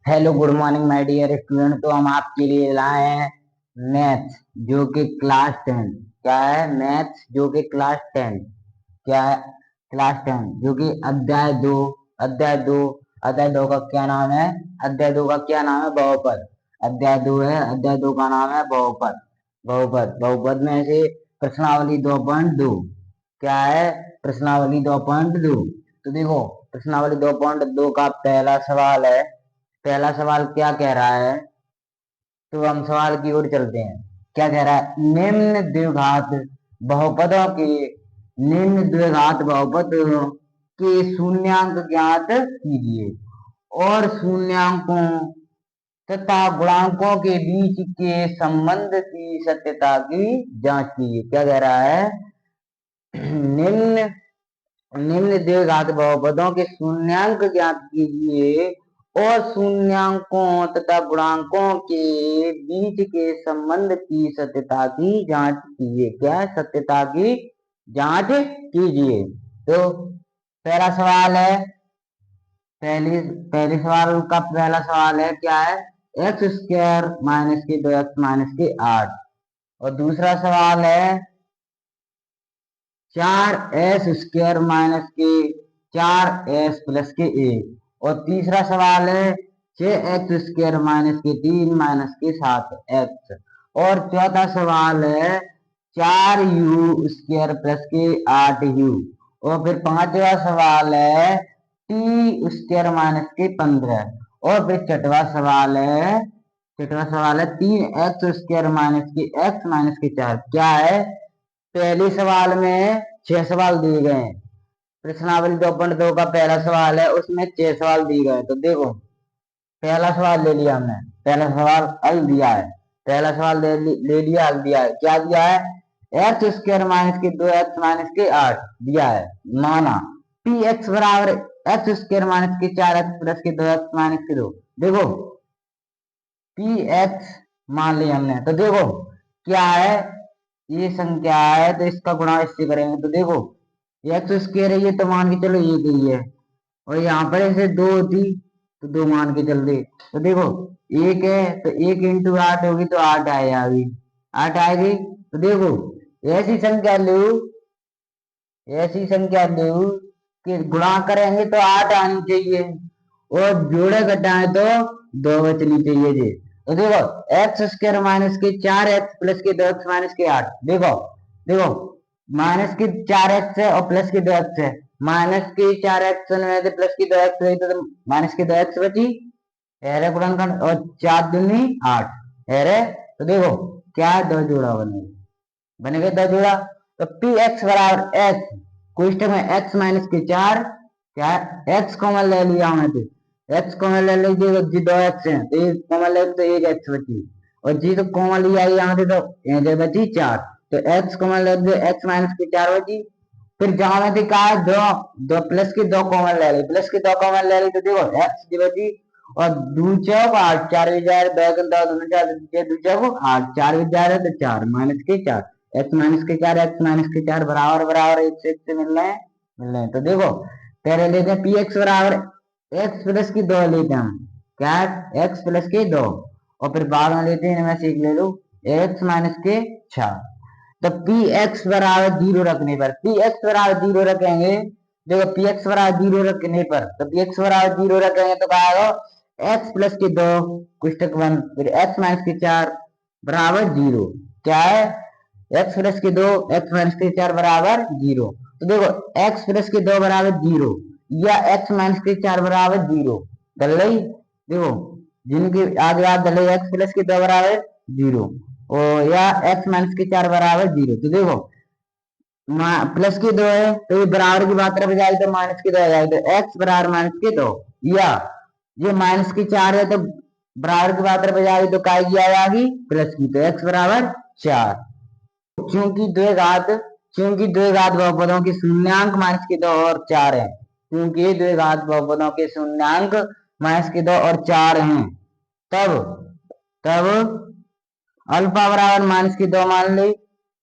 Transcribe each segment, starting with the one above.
Hello good morning my dear student. तो हम आपके लिए लाए हैं मैथ्स जो कि क्लास 10। क्या है? मैथ्स जो कि क्लास 10। क्या है? क्लास 10 जो कि अध्याय 2। अध्याय 2। अध्याय 2 का क्या नाम है? अध्याय 2 का क्या नाम है? बहुपद। अध्याय 2 है। अध्याय 2 का नाम है बहुपद। बहुपद बहुपद में से प्रश्नावली 2.2। क्या है? प्रश्नावली 2.2। तो देखो, प्रश्नावली 2.2 का पहला सवाल है। पहला सवाल क्या कह रहा है? तो हम सवाल की ओर चलते हैं। क्या कह रहा है? निम्न द्विघात बहुपदों के शून्यांक ज्ञात कीजिए और शून्यांकों तथा गुणांकों के बीच के संबंध की सत्यता की जांच कीजिए। क्या कह रहा है? निम्न निम्न द्विघात बहुपदों के शून्यांक ज्ञात कीजिए और शून्यांकों तथा गुणांकों के बीच के संबंध की सत्यता की जांच कीजिए। क्या? सत्यता की जांच कीजिए। तो पहला सवाल है। पहली पहली सवाल का पहला सवाल है। क्या है? एक्स स्क्वायर माइनस के 2x माइनस के 8। और दूसरा सवाल है 4s² माइनस के 4s प्लस के 1। और तीसरा सवाल है 6x² माइनस के 3 माइनस के 7x। और चौथा सवाल है 4u² प्लस के 8u। और फिर पांचवा सवाल है t² माइनस के 15। और फिर छठवा सवाल है 3x² माइनस के x माइनस के 4। क्या है? पहले सवाल में 6 सवाल दिए गए हैं। प्रश्नावली 2.2 का पहला सवाल है, उसमें 6 सवाल दिए गए। तो देखो, पहला सवाल ले लिया हमने। पहला सवाल हल दिया है। पहला सवाल ले लिया, हल दिया है। क्या दिया है? x² माइनस के 2x माइनस के 8 दिया है। माना px बराबर x² माइनस के 4x प्लस के 2x माइनस के 2। देखो, px मान लिया हमने। तो देखो क्या है, ये संख्या है तो इसका गुणा इससे करेंगे। तो देखो, x² है, ये तो मान के चलो ये गई है। और यहाँ पर ऐसे 2 होती तो 2 मान के चल दे। तो देखो, 1 है तो 1 इंटू 8 होगी तो 8 आएगा। अभी 8 आएगी। तो देखो, ऐसी संख्या लो ऐसी संख्या लो कि गुणा करेंगे तो 8 आनी चाहिए और जोड़े घटाएं तो 2 बचनी चाहिए जी। तो देखो, x² माइनस के 4x प्लस के 2x माइनस के 8। देखो देखो, माइनस के 4x है और प्लस के 2x है। माइनस के 4x में से प्लस की 2x रही तो माइनस की 2x बची। एरे गुणनखंड और 4 दूनी 8 एरे। तो देखो क्या है, 2 जोड़ा बनेगा 2 जोड़ा। तो पी एक्स बराबर एक्स, क्वेश्चन में x माइनस के 4। क्या है? x कॉमन ले लिया हमने। तो x कॉमन ले लीजिए, जी 2x है तो एक कॉमन ले तो 1x बची। और जी तो कॉमन लिया यहाँ से तो एक बची 4। तो x कॉमन ले लीजिए, x माइनस के 4 बची। फिर जहां में दिखा है 2 प्लस के 2 कॉमन ले ली, प्लस के 2 कॉमन ले ली। तो देखो x जी बची और दूचा को 8, 4 विचार 2 दूचा को 8, 4 विचार है तो 4 माइनस के 4। x माइनस के 4 x माइनस के 4 बराबर बराबर एक से मिल रहे हैं। तो देखो, पहले लेते हैं पी एक्स बराबर x प्लस की 2 लेते हैं हम। क्या है? x प्लस के 2। और फिर बाद में लेते हैं, मैं सीख ले लो x माइनस के 6। तो पी एक्स बराबर 0 रखने पर, पी एक्स बराबर 0 रखेंगे। देखो, पी एक्स बराबर 0 रखने पर, तो पी एक्स बराबर 0 रखेंगे तो क्या आएगा? एक्स प्लस के 2 क्वेश्चन 1 फिर एक्स माइनस के 4 बराबर 0। क्या है? एक्स प्लस के 2 एक्स माइनस के 4 बराबर 0। तो देखो, एक्स प्लस के 2 बराबर 0 या एक्स माइनस के 4 बराबर 0 डल रही। देखो, जिनके आगे आप डले एक्स प्लस के 2 बराबर 0 और या एक्स माइनस के 4 बराबर 0। तो देखो, प्लस के 2 है तो ये बराबर की बात तरफ जाएगी तो माइनस के 2 आ जाएगी। तो एक्स बराबर माइनस के 2 या ये माइनस के 4 है तो बराबर की बात तरफ जाएगी तो काय की आ जाएगी? प्लस की। तो एक्स बराबर 4। क्योंकि द्विघात बहुपदों के शून्यांक माइनस के 2 और 4 है। क्योंकि द्विघात बहुपदों के शून्यांक माइनस के 2 और 4 हैं, तब तब अल्फा बराबर माइनस की 2 मान ली।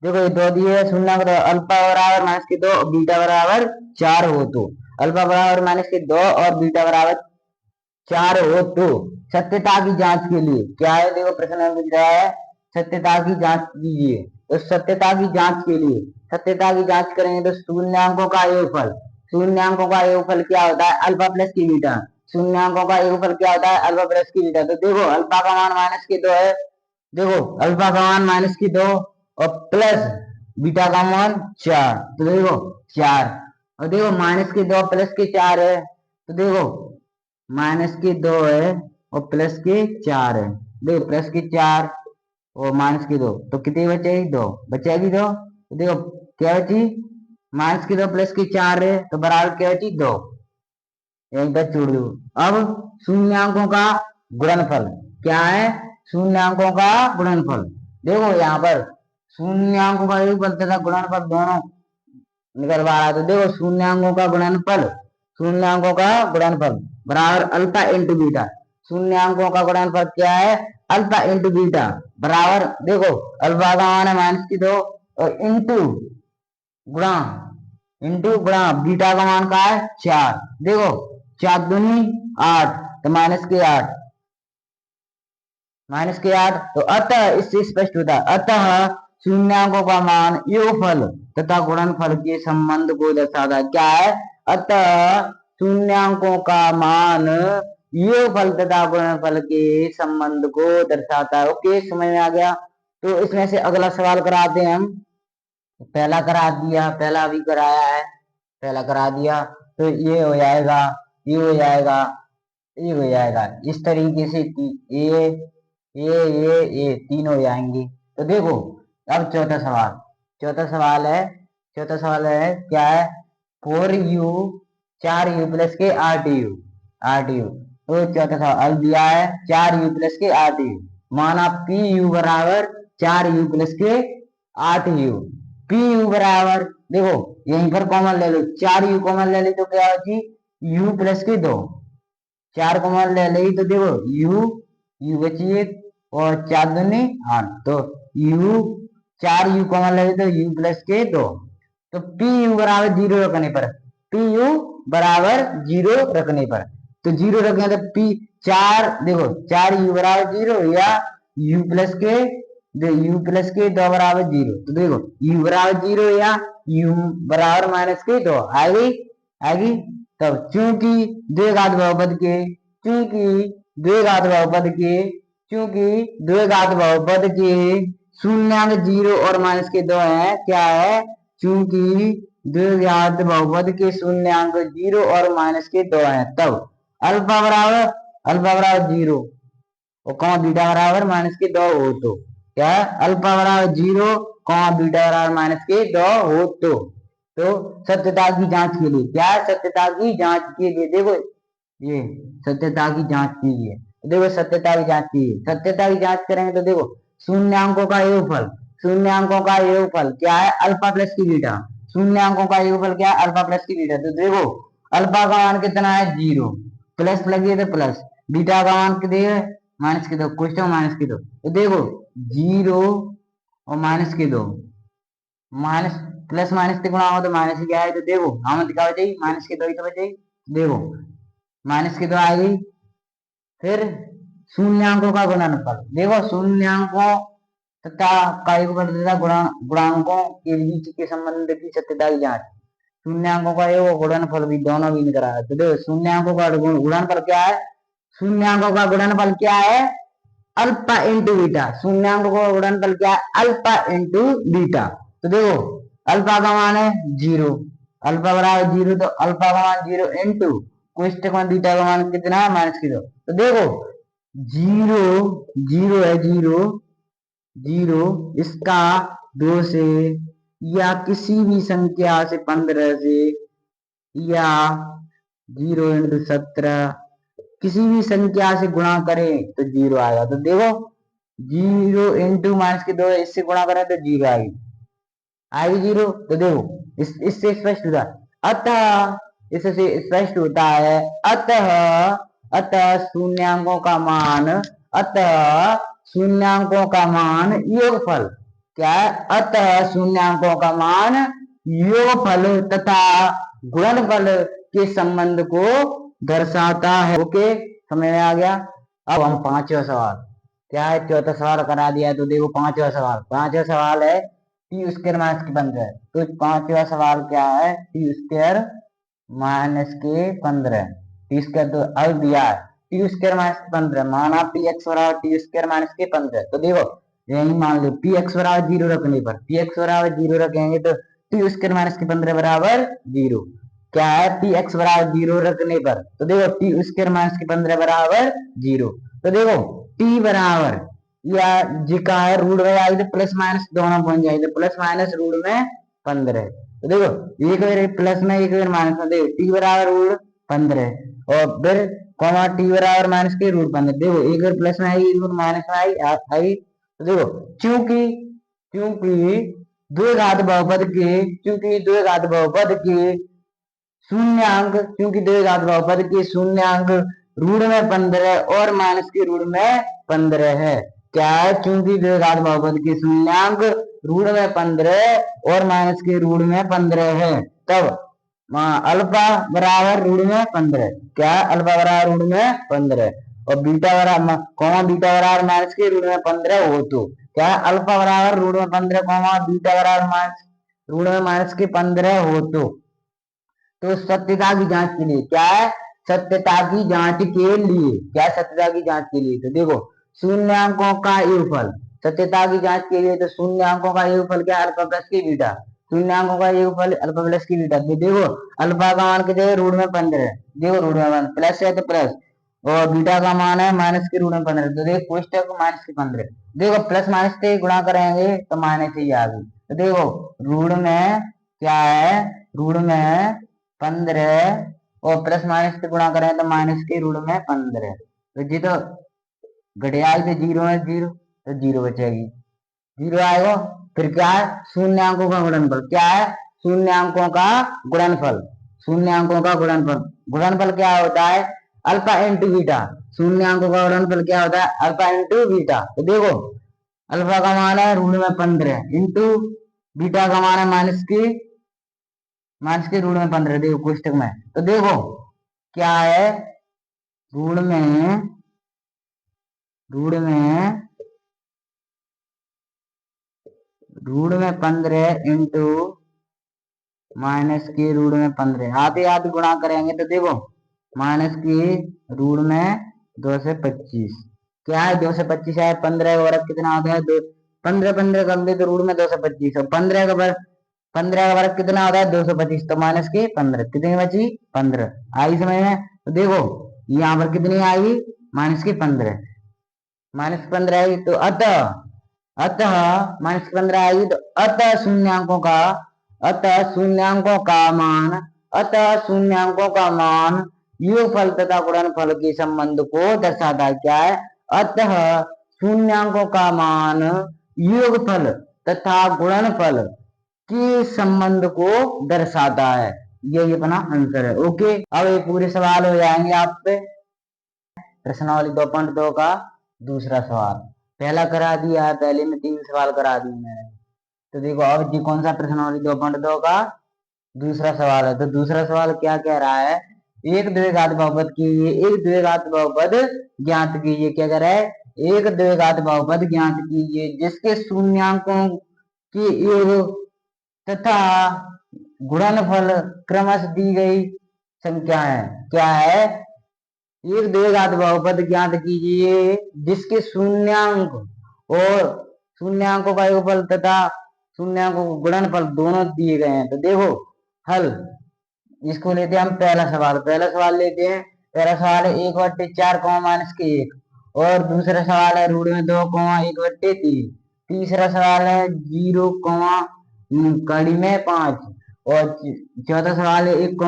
देखो, ये 2 दिए शून्य, अल्फा बराबर माइनस की 2 बीटा बराबर 4 हो तो अल्फा बराबर माइनस की 2 और बीटा बराबर 4 हो तो सत्यता की जांच के लिए क्या है, देखो प्रश्न में पूछ रहा है सत्यता की जांच कीजिए। तो सत्यता की जांच के लिए सत्यता की जांच करेंगे तो शून्यांकों का योगफल, शून्यांकों का योगफल क्या होता है, अल्फा प्लस की बीटा। शून्यांकों का योगफल क्या होता है, अल्फा प्लस की बीटा। तो देखो अल्फा का मान माइनस की 2 है, देखो अल्फा का मान माइनस की 2 और प्लस बीटा का मान 4, तो देखो 4। और देखो माइनस की 2 प्लस की 4 है, तो देखो माइनस की 2 है और प्लस की 4 है। देखो प्लस की 4 और माइनस की 2 तो कितनी बचेगी, 2 बचेगी 2। तो देखो क्या बची, माइनस की 2 प्लस की 4 है तो बराबर क्या बची, 2। एक बार छोड़ दो। अब शून्यांकों का गुणनफल क्या है, शून्यांकों का गुणनफल। देखो यहाँ पर शून्यांकों का योगफल तथा गुणनफल दोनों निकलवा रहा है। तो देखो शून्यांकों का गुणनफल, शून्यांकों का गुणनफल बराबर अल्फा इंटू बीटा। शून्यांकों का गुणनफल क्या है, अल्फा इंटू बीटा बराबर, देखो अल्फा का मान है माइनस की 2 और गुणा गुणा बीटा का मान का है 4। देखो 4 दूनी 8 तो माइनस के 8। तो अतः इससे स्पष्ट होता है, अतः शून्यांकों का मान योगफल तथा गुणनफल के संबंध को दर्शाता है। क्या है, अतः शून्यांकों का मान योगफल तथा गुणनफल के संबंध को दर्शाता है। ओके, समझ में आ गया। तो इसमें से अगला सवाल कराते हैं हम। पहला करा दिया, पहला भी कराया है, पहला करा दिया तो ये हो जाएगा, ये हो जाएगा, ये हो जाएगा। इस तरीके से ये तीन हो जाएंगे। तो देखो अब चौथा सवाल, चौथा सवाल है क्या है, 4u 4u प्लस के 8u। तो चौथा सवाल दिया है 4u प्लस के 8u, माना पी बराबर 4u प्लस के 8u। पी बराबर देखो यहीं पर कॉमन ले लो, 4u कॉमन ले ली तो क्या होगी, u प्लस के 2। 4 कॉमन ले ली तो देखो u बची एक और 4 दूनी 8, तो u कॉमन ले ली तो u प्लस के 2। तो पी यू बराबर 0 रखने पर, पी यू बराबर 0 रखने पर, तो 0 रखने तो पी 4, देखो 4u बराबर 0 या u प्लस के 2 बराबर 0। तो देखो u बराबर 0 या u बराबर माइनस के 2 आएगी। तब चूंकि द्विघात बहुपद के शून्यांक 0 और माइनस के 2 है, क्या है, चूंकि द्विघात बहुपद के शून्यांक 0 और माइनस के 2 है, तब अल्फा बराबर 0 और कॉमा बीटा बराबर माइनस के 2 हो तो क्या है, अल्फा बराबर 0 कॉमा बीटा बराबर माइनस के 2 हो तो सत्यता की जांच के लिए क्या है, सत्यता की जांच के लिए देखो ये सत्यता की जांच कीजिए। देखो सत्यता की जांच कीजिए, सत्यता की जांच करेंगे तो देखो शून्यांकों का योगफल क्या है, अल्फा प्लस की बीटा। शून्यांकों का योगफल क्या है, अल्फा प्लस की बीटा। तो देखो अल्फा का मान कितना है, 0, प्लस लगिए तो प्लस, बीटा का मान कितने है, माइनस के 2, कुछ तो माइनस के 2। तो देखो 0 और माइनस के 2, माइनस प्लस माइनस से गुणा हो तो माइनस ही क्या है। तो देखो हम दिखा बचे माइनस के 2 ही तो बचे, देखो माइनस की 2 आएगी। फिर शून्यांकों का गुणनफल, देखो शून्यांकों तथा का योगफल तथा गुणांकों के बीच के संबंध की सत्यता की जांच। शून्यांकों का योग गुणनफल भी दोनों भी निकल रहा है। तो देखो शून्यांकों का गुणनफल क्या है, शून्यांकों का गुणनफल क्या है, अल्फा इंटू बीटा। शून्यांकों का गुणनफल क्या है, अल्फा इंटू बीटा। तो देखो अल्फा का मान है 0, अल्फा बराबर 0, तो अल्फा का मान 0 इंटू कोष्टक में बीटा का मान कितना है, माइनस की 2। तो देखो 0 है, 0 इसका 2 से या किसी भी संख्या से 15 से या 0 इंटू 17 किसी भी संख्या से गुणा करें तो 0 आएगा। तो देखो 0 इंटू माइनस के 2 इससे गुणा करें तो 0 आएगी 0। तो देखो इससे स्पष्ट होता है, अतः इससे स्पष्ट होता है, अतः शून्यांकों का मान योगफल क्या है, अतः शून्यांकों का मान योगफल तथा गुणनफल के संबंध को दर्शाता है। ओके, समझ में आ गया। अब हम पांचवा सवाल, क्या है, चौथा सवाल करा दिया है तो देखो पांचवा सवाल है टी स्क्वायर माइनस के 15। तो पांचवा सवाल क्या है, टी स्क्वायर माइनस के 15। टी स्क्वायर तो अब दिया है टी स्क्वायर माइनस के 15, माना पी एक्स बराबर टी स्क्वायर माइनस के 15। तो देखो यही मान लो पी एक्स बराबर 0 रखने पर, पी एक्स बराबर 0 रखेंगे तो टी स्क्वायर माइनस के 15 बराबर 0। क्या है, पी एक्स बराबर 0 रखने पर, तो देखो टी स्क्वायर माइनस के 15 बराबर 0। तो देखो टी बराबर या जी का है रूट में आई तो प्लस माइनस दोनों बन जाए, तो प्लस माइनस रूट में 15। तो देखो एक बार प्लस में एक बार माइनस में, देखो टी बराबर रूट 15 और फिर कॉमा टी बराबर माइनस के रूट 15। देखो एक बार प्लस में आई रूट माइनस में आई। तो देखो चूंकि चूंकि द्विघात बहुपद के चूंकि द्विघात बहुपद के शून्यांक क्योंकि द्विघात बहुपद के शून्यांक रूट में 15 और माइनस के रूट में 15 है। क्या है, क्योंकि द्विघात बहुपद के शून्यांक रूट में 15 और माइनस के रूट में 15 है, तब अल्फा बराबर रूट में 15। क्या है, अल्फा बराबर रूट में 15 और बीटा बराबर बीटा बराबर माइनस के रूट में 15 हो तो क्या है, अल्फा बराबर रूट में 15 बीटा बराबर माइनस रूट में माइनस के 15 हो तो सत्यता की जांच के लिए क्या है, सत्यता की जांच के लिए क्या है, सत्यता की जांच के लिए। तो देखो शून्यांकों का योगफल, सत्यता की जांच के लिए तो शून्यांकों का योगफल क्या है, अल्फा प्लस की बीटा। शून्यांकों का योगफल अल्फा प्लस की बीटा। तो देखो अल्फा का मान कितने रूट में 15, देखो रूट में प्लस है तो प्लस, और बीटा का मान है माइनस के रूट में 15। तो देखो कोष्टक माइनस के 15, देखो प्लस माइनस से गुणा करेंगे तो माइनस ही आ गई। तो देखो रूट में क्या है, रूट में 15 और प्लस माइनस से गुणा करें तो माइनस के रूट में 15। तो जी तो घटिया तो 0 है 0, तो 0 बचेगी, 0 आएगा। फिर क्या है, शून्यांकों का गुणनफल। क्या है, शून्यांकों का गुणनफल। शून्यांकों का गुणनफल, गुणनफल क्या होता है, अल्फा इंटू बीटा। शून्यांकों का गुणनफल क्या होता है, अल्फा इंटू बीटा। तो देखो अल्फा का मान है रूट में 15 इंटू बीटा का मान है माइनस के रूट में 15। देखो कोष्टक में, तो देखो क्या है, रूट में रूट में 15 इंटू माइनस के रूट में 15, आते आते गुणा करेंगे तो देखो माइनस के रूट में 2 से 25। क्या है, 2 से 25 है, 15 का वर्ग कितना होता है, 2, 15 15 कर दे तो रूट में 2 से 25 और 15 का वर्ग कितना होता है 225, तो माइनस के 15 कितनी बची 15 आई समझ में। तो देखो यहाँ पर कितनी आई, माइनस के 15, माइनस 15 आई। तो अतः अतः माइनस 15 आई तो अतः शून्यांकों का मान योगफल तथा गुणनफल के संबंध को दर्शाता है। क्या है, अतः शून्यांकों का मान योगफल तथा गुणनफल के संबंध को दर्शाता है। यही अपना आंसर है। ओके, अब ये पूरे सवाल हो जाएंगे आप पे। प्रश्नावली 2.2 का दूसरा सवाल पहला करा दिया है, पहले में 3 सवाल करा दिए मैंने। तो देखो अब जी कौन सा प्रश्नावली 2.2 का दूसरा सवाल है। तो दूसरा सवाल क्या कह रहा है, एक द्विघात बहुपद कीजिए, एक द्विघात बहुपद ज्ञात कीजिए। क्या कह रहा है, एक द्विघात बहुपद ज्ञात कीजिए जिसके शून्यांकों के योग तथा गुणनफल क्रमश दी गई संख्या है। क्या है, एक द्विघात बहुपद ज्ञात कीजिए जिसके शून्यांक और शून्यांकों का योगफल तथा शून्यांकों को गुणनफल दोनों दिए गए हैं। तो देखो हल, इसको लेते हैं हम पहला सवाल लेते हैं। पहला सवाल है 1/4 माइनस के 1 और दूसरा सवाल है रूट में 2 1/3। तीसरा सवाल है 0 कड़ी में 5 और चौथा सवाल है 1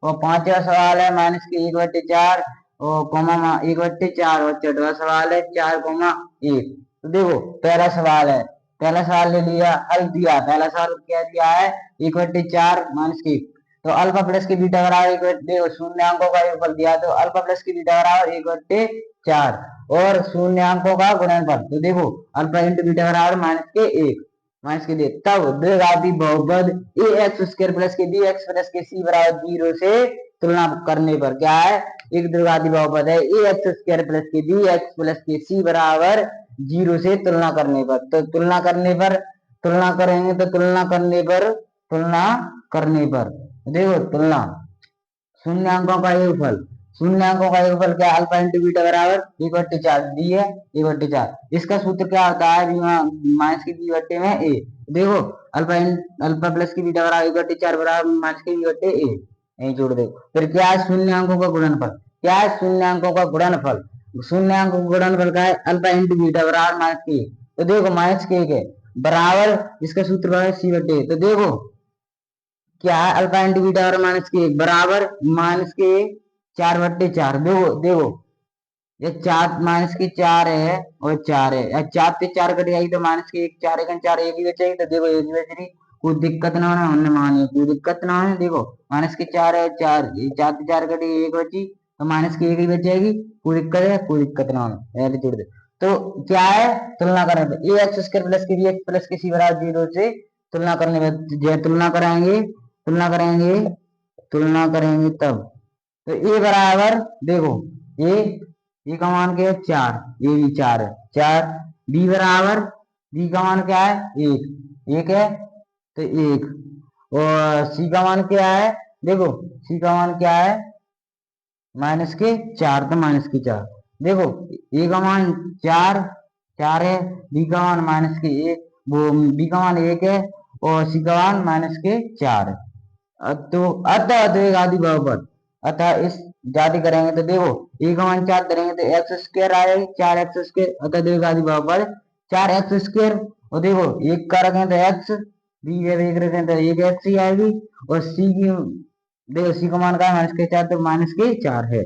और पांचवा सवाल है माइनस के 1/4 और 1/4 और छठवा सवाल है 4 1। तो देखो पहला सवाल ले लिया, हल दिया। पहला सवाल क्या दिया है, 1/4 माइनस के 1। तो अल्फा प्लस के बीटा बराबर देखो शून्यांकों का योगफल दिया, तो अल्फा प्लस की बीटा बराबर 1/4 और शून्यांकों का गुणनफल। तो देखो अल्फा इंटू बीटा बराबर माइनस के 1। माइनस के लिए, तब द्विघाती बहुपद ए एक्स स्क्वायर प्लस के बी एक्स प्लस के सी बराबर 0 से तुलना करने पर क्या है, एक द्विघाती बहुपद है ए एक्स स्क्वायर प्लस के बी एक्स प्लस के सी बराबर 0 से तुलना करने पर, तो तुलना करने पर तुलना करेंगे तो तुलना करने पर देखो तुलना शून्यांकों का योगफल, शून्यांकों का योगफल क्या, अल्फा इंटू बीटा बराबर 1/4 दी है 1/4, इसका सूत्र क्या होता है, माइनस की बी बट्टे में ए, देखो अल्फा प्लस की बीटा बराबर 1/4 बराबर माइनस की बी बट्टे ए, यही जोड़ दो। फिर क्या है, शून्यांकों का गुणनफल, क्या है शून्यांकों का गुणनफल, शून्यांकों का गुणनफल क्या है, अल्फा इंटू बीटा बराबर माइनस के, तो देखो माइनस के है बराबर, इसका सूत्र बराबर सी बट्टे, तो देखो क्या है, अल्फा इंटू बीटा और माइनस के बराबर माइनस के 4/4, देखो देखो ये 4 माइनस की 4 है और 4 है, या 4 से 4 कट जाएगी तो माइनस की 4 एक 4 एक ही बचेगी, तो देखो एक ही बच रही, कोई दिक्कत ना होना, हमने मानी कोई दिक्कत ना है, देखो माइनस की 4 है 4 से 4 कटी एक बची, तो माइनस की एक ही बचेगी, कोई दिक्कत है, कोई दिक्कत ना होना, ऐसे जोड़ दे। तो क्या है, तुलना करें तो ए एक्स स्क्वायर प्लस के बी एक्स प्लस के सी बराबर 0 से तुलना करने में, तुलना करेंगे तब, तो ए बराबर देखो ए का मान क्या है 4, ए भी 4 है 4, बी बराबर, बी का मान क्या है 1 है, तो 1, और सी का मान क्या है, देखो सी का मान क्या है माइनस के 4, तो माइनस की 4, देखो ए का मान 4 है, बी का मान माइनस के 1, वो बी का मान 1 है और सी का मान माइनस के 4 है। तो अतः द्विघाती बहुपद, अतः इस जाति करेंगे तो देखो ए का मान 4 करेंगे तो एक्स स्क्वायर आएगी 4x², अतः द्विघाती बहुपद 4x², और देखो एक का रखें तो एक्स, बी जब एक रखें तो एक एक्स ही आएगी, और सी की देखो सी का मान का माइनस के 4, तो माइनस के 4 है,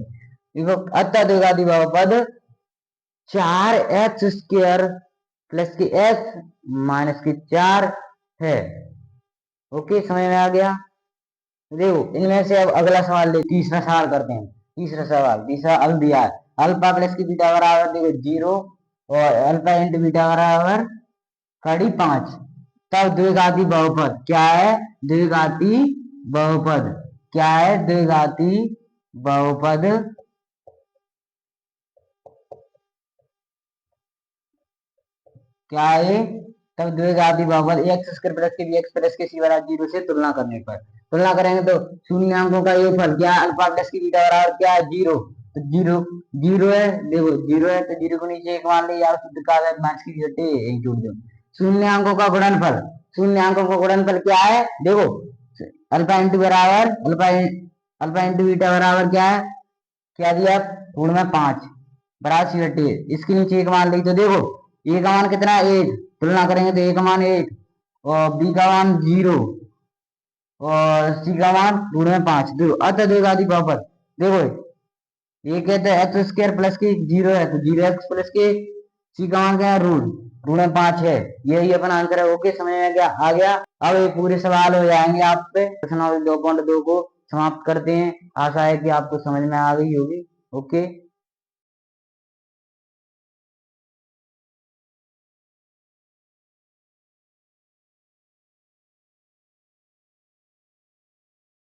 देखो अतः द्विघाती बहुपद 4x² प्लस के एक्स माइनस के 4 है। ओके, समझ में आ गया। देखो इनमें से अब अगला सवाल ले, तीसरा सवाल करते हैं, तीसरा सवाल, तीसरा अल दिया है, अल्फा प्लस की बीटा बराबर देखो 0 और अल्फा इंटू बीटा बराबर 5, तब द्विघाती बहुपद क्या है, द्विघाती बहुपद क्या है, द्विघाती बहुपद क्या है, तब द्विघाती बहुपद एक्स स्क्वायर प्लस के बी एक्स प्लस के सी बराबर 0 से तुलना करने पर, तुलना करेंगे तो शून्यांकों का योगफल क्या, अल्फा प्लस की बीटा बराबर क्या है 0, तो 0 है, देखो 0 है तो 0 को नीचे एक मान लिया, माइनस की घटे एक जोड़ दो। शून्यांकों का गुणनफल, शून्यांकों का गुणनफल क्या है, देखो अल्फा इंटू बराबर अल्फा इंटू बीटा बराबर क्या है, क्या दिया गुण में 5 बराबर सी घटे, इसके नीचे एक मान ली, तो देखो ए का मान कितना है 1, तुलना करेंगे तो ए का मान 1 और बी का मान 0 और सी का मान गुण में 5, देखो अतः द्विघाती बहुपद, देखो ये कहते हैं एक्स स्क्वायर प्लस की 0 है तो 0x प्लस के सी का मान क्या है ऋण में 5 है, यही अपना आंसर है। ओके, समझ में गया, आ गया। अब ये पूरे सवाल हो जाएंगे आप पे, प्रश्न 2.2 को समाप्त करते हैं, आशा है कि आपको समझ में आ गई होगी। ओके।